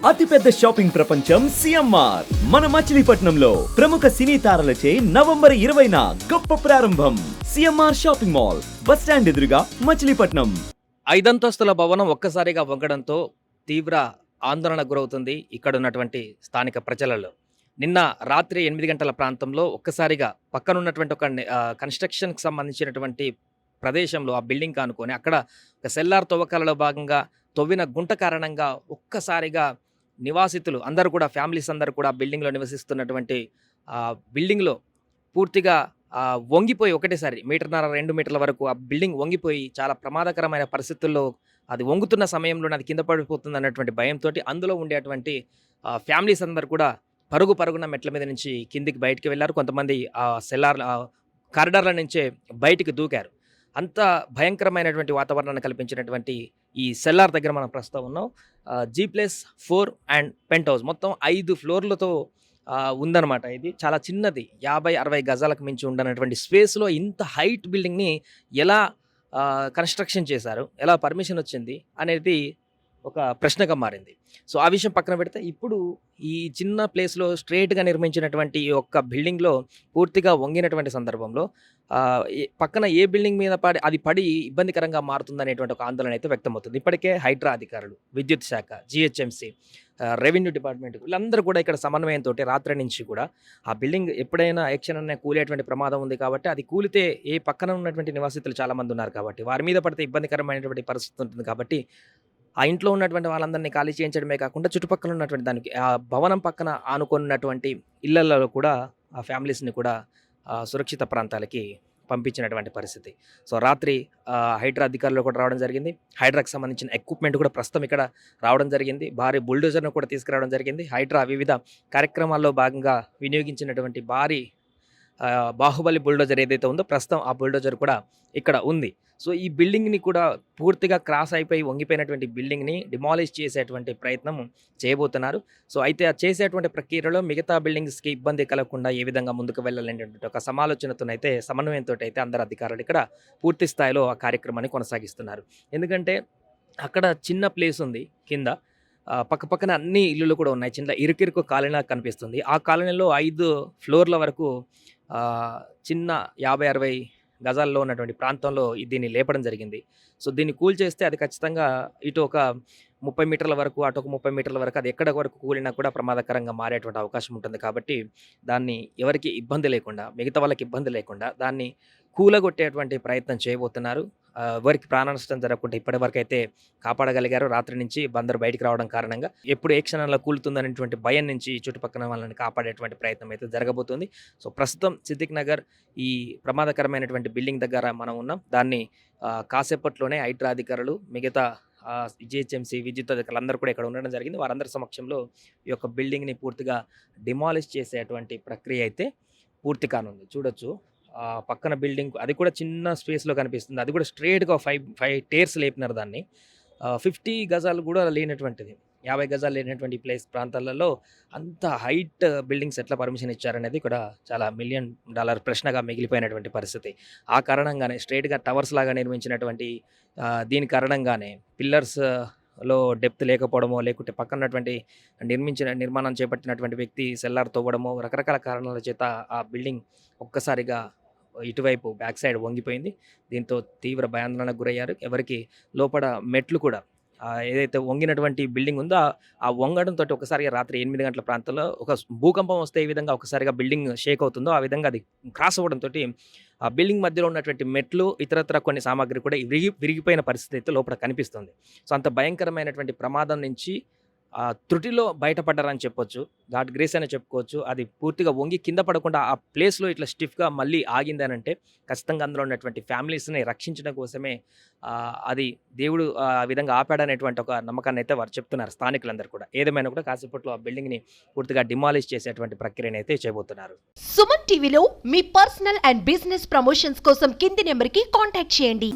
అతిపెద్ద షాపింగ్ ప్రపంచం సిఎంఆర్ మన మచిలీపట్నంలో ప్రముఖ సినీ తారలచే నవంబర్ 20న గొప్ప ప్రారంభం. CMR shopping mall, bus stand ఎదురుగా, మచిలీపట్నం. 5 అంతస్తుల భవనం ఒక్కసారిగా వంగడంతో తీవ్ర ఆందోళనకు గురవుతుంది ఇక్కడ ఉన్నటువంటి స్థానిక ప్రజలలో. నిన్న రాత్రి 8 గంటల ప్రాంతంలో ఒక్కసారిగా పక్కనున్నటువంటి ఒక కన్స్ట్రక్షన్కి సంబంధించినటువంటి ప్రదేశంలో ఆ బిల్డింగ్ కానుకొని అక్కడ ఒక సెల్లార్ తవ్వకాలలో భాగంగా తవ్విన గుంట కారణంగా ఒక్కసారిగా నివాసితులు అందరూ కూడా, ఫ్యామిలీస్ అందరూ కూడా బిల్డింగ్లో నివసిస్తున్నటువంటి బిల్డింగ్లో పూర్తిగా వంగిపోయి ఒకటేసారి 1.5-2 మీటర్ల వరకు ఆ బిల్డింగ్ వంగిపోయి చాలా ప్రమాదకరమైన పరిస్థితుల్లో అది వంగుతున్న సమయంలో అది కింద పడిపోతుంది అన్నటువంటి భయంతో అందులో ఉండేటువంటి ఫ్యామిలీస్ అందరూ కూడా పరుగున మెట్ల మీద నుంచి కిందికి బయటికి వెళ్ళారు. కొంతమంది సెల్లార్ కారిడార్ల నుంచే బయటికి దూకారు. అంత భయంకరమైనటువంటి వాతావరణాన్ని కల్పించినటువంటి ఈ సెల్లార్ దగ్గర మనం ప్రస్తుతం ఉన్నాం. G+4 అండ్ పెంట్ హౌస్ మొత్తం 5 ఫ్లోర్లతో ఉందన్నమాట. ఇది చాలా చిన్నది, 50-60 గజాలకు మించి ఉండనటువంటి స్పేస్లో ఇంత హైట్ బిల్డింగ్ని ఎలా కన్స్ట్రక్షన్ చేశారు, ఎలా పర్మిషన్ వచ్చింది అనేది ఒక ప్రశ్నగా మారింది. సో ఆ విషయం పక్కన పెడితే ఇప్పుడు ఈ చిన్న ప్లేస్లో స్ట్రేట్గా నిర్మించినటువంటి ఈ ఒక్క బిల్డింగ్లో పూర్తిగా వంగినటువంటి సందర్భంలో పక్కన ఏ బిల్డింగ్ మీద పడి ఇబ్బందికరంగా మారుతుందనేటువంటి ఒక ఆందోళన అయితే వ్యక్తమవుతుంది. ఇప్పటికే హైడ్రా అధికారులు, విద్యుత్ శాఖ, జిహెచ్ఎంసీ, రెవెన్యూ డిపార్ట్మెంట్ వీళ్ళందరూ కూడా ఇక్కడ సమన్వయంతో రాత్రి నుంచి కూడా ఆ బిల్డింగ్ ఎప్పుడైనా యాక్షన్ కూలేటువంటి ప్రమాదం ఉంది కాబట్టి అది కూలితే ఏ పక్కన ఉన్నటువంటి నివాసితులు చాలామంది ఉన్నారు కాబట్టి వారి మీద పడితే ఇబ్బందికరమైనటువంటి పరిస్థితి ఉంటుంది కాబట్టి ఆ ఇంట్లో ఉన్నటువంటి వాళ్ళందరినీ ఖాళీ చేయించడమే కాకుండా చుట్టుపక్కల ఉన్నటువంటి దానికి ఆ భవనం పక్కన ఆనుకున్నటువంటి ఇళ్లలో కూడా ఆ ఫ్యామిలీస్ని కూడా సురక్షిత ప్రాంతాలకి పంపించినటువంటి పరిస్థితి. సో రాత్రి హైడ్రా అధికారులు కూడా రావడం జరిగింది. హైడ్రాకి సంబంధించిన ఎక్విప్మెంట్ కూడా ప్రస్తుతం ఇక్కడ రావడం జరిగింది. భారీ బుల్డోజర్ను కూడా తీసుకురావడం జరిగింది. హైడ్రా వివిధ కార్యక్రమాల్లో భాగంగా వినియోగించినటువంటి భారీ బాహుబలి బుల్డోజర్ ఏదైతే ఉందో ప్రస్తుతం ఆ బుల్డోజర్ కూడా ఇక్కడ ఉంది. సో ఈ బిల్డింగ్ని కూడా పూర్తిగా క్రాస్ అయిపోయి వంగిపోయినటువంటి బిల్డింగ్ని డిమాలిష్ చేసేటువంటి ప్రయత్నం చేయబోతున్నారు. సో అయితే ఆ చేసేటువంటి ప్రక్రియలో మిగతా బిల్డింగ్స్కి ఇబ్బంది కలగకుండా ఏ విధంగా ముందుకు వెళ్ళాలనేటువంటి ఒక సమాలోచనతోనైతే, సమన్వయంతో అయితే అందరు అధికారులు ఇక్కడ పూర్తి స్థాయిలో ఆ కార్యక్రమాన్ని కొనసాగిస్తున్నారు. ఎందుకంటే అక్కడ చిన్న ప్లేస్ ఉంది కింద, పక్కపక్కన అన్ని ఇల్లులు కూడా ఉన్నాయి. చిన్న ఇరుకిరుకు కాలనీ కనిపిస్తుంది. ఆ కాలనీలో 5 ఫ్లోర్ల వరకు చిన్న 50-60 గజాల్లో ఉన్నటువంటి ప్రాంతంలో దీన్ని లేపడం జరిగింది. సో దీన్ని కూల్చేస్తే అది ఖచ్చితంగా ఇటు ఒక 30 మీటర్ల వరకు, అటు ఒక 30 మీటర్ల వరకు అది ఎక్కడ వరకు కూలినా కూడా ప్రమాదకరంగా మారేటువంటి అవకాశం ఉంటుంది. కాబట్టి దాన్ని ఎవరికి ఇబ్బంది లేకుండా, మిగతా వాళ్ళకి ఇబ్బంది లేకుండా దాన్ని కూలగొట్టేటువంటి ప్రయత్నం చేయబోతున్నారు. ఎవరికి ప్రాణ నష్టం జరగకుండా ఇప్పటివరకు అయితే కాపాడగలిగారు. రాత్రి నుంచి బందరు బయటికి రావడం కారణంగా ఎప్పుడు ఏ క్షణంలో కూలుతుందనేటువంటి భయం నుంచి చుట్టుపక్కల వాళ్ళని కాపాడేటువంటి ప్రయత్నం అయితే జరగబోతుంది. సో ప్రస్తుతం సిద్దిక్ నగర్ ఈ ప్రమాదకరమైనటువంటి బిల్డింగ్ దగ్గర మనం ఉన్నాం. దాన్ని కాసేపట్లోనే హైడ్రా అధికారులు, మిగతా జిహెచ్ఎంసీ, విద్యుత్ అధికారులు అందరూ కూడా ఇక్కడ ఉండడం జరిగింది. వారందరి సమక్షంలో ఈ యొక్క బిల్డింగ్ని పూర్తిగా డిమాలిష్ చేసేటువంటి ప్రక్రియ అయితే పూర్తి కానుంది. చూడొచ్చు పక్కన బిల్డింగ్, అది కూడా చిన్న స్పేస్లో కనిపిస్తుంది. అది కూడా స్ట్రేట్గా 5 టైర్స్ లేపినారు దాన్ని. 50 గజాలు కూడా లేనటువంటిది, 50 గజాలు లేనటువంటి ప్లేస్ ప్రాంతాలలో అంత హైట్ బిల్డింగ్స్ ఎట్లా పర్మిషన్ ఇచ్చారనేది కూడా చాలా $1 మిలియన్ ప్రశ్నగా మిగిలిపోయినటువంటి పరిస్థితి. ఆ కారణంగానే స్ట్రేట్గా టవర్స్ లాగా నిర్మించినటువంటి దీని కారణంగానే పిల్లర్స్లో డెప్త్ లేకపోవడమో, లేకుంటే పక్కనటువంటి నిర్మాణం చేపట్టినటువంటి వ్యక్తి సెల్లార్ తవ్వడమో, రకరకాల కారణాల చేత ఆ బిల్డింగ్ ఒక్కసారిగా ఇటువైపు బ్యాక్ సైడ్ వంగిపోయింది. దీంతో తీవ్ర భయాందోళనకు గురయ్యారు. ఎవరికి లోపల మెట్లు కూడా ఏదైతే వంగినటువంటి బిల్డింగ్ ఉందో ఆ వంగడంతో ఒకసారిగా రాత్రి 8 గంటల ప్రాంతంలో ఒక భూకంపం వస్తే ఏ విధంగా ఒకసారిగా బిల్డింగ్ షేక్ అవుతుందో ఆ విధంగా అది క్రాస్ అవ్వడంతో ఆ బిల్డింగ్ మధ్యలో ఉన్నటువంటి మెట్లు, ఇతరత్ర కొన్ని సామాగ్రి కూడా విరిగిపోయిన పరిస్థితి అయితే లోపల కనిపిస్తుంది. సో అంత భయంకరమైనటువంటి ప్రమాదం నుంచి త్రుటిలో బయటపడ్డారని చెప్పొచ్చు, గాడ్ గ్రేస్ అని చెప్పుకోవచ్చు. అది పూర్తిగా వంగి కింద పడకుండా ఆ ప్లేస్లో ఇట్లా స్టిఫ్గా మళ్ళీ ఆగింది అని అంటే ఖచ్చితంగా అందులో ఉన్నటువంటి ఫ్యామిలీస్ని రక్షించడం కోసమే అది దేవుడు ఆ విధంగా ఆపాడనేటువంటి ఒక నమ్మకాన్ని అయితే వారు చెప్తున్నారు స్థానికులందరూ కూడా. ఏదేమైనా కూడా కాసేపట్లో ఆ బిల్డింగ్ని పూర్తిగా డిమాలిష్ చేసేటువంటి ప్రక్రియను అయితే చేయబోతున్నారు. సుమన్ టీవీలో మీ పర్సనల్ అండ్ బిజినెస్ ప్రమోషన్స్ కోసం కింది నెంబర్కి కాంటాక్ట్ చేయండి.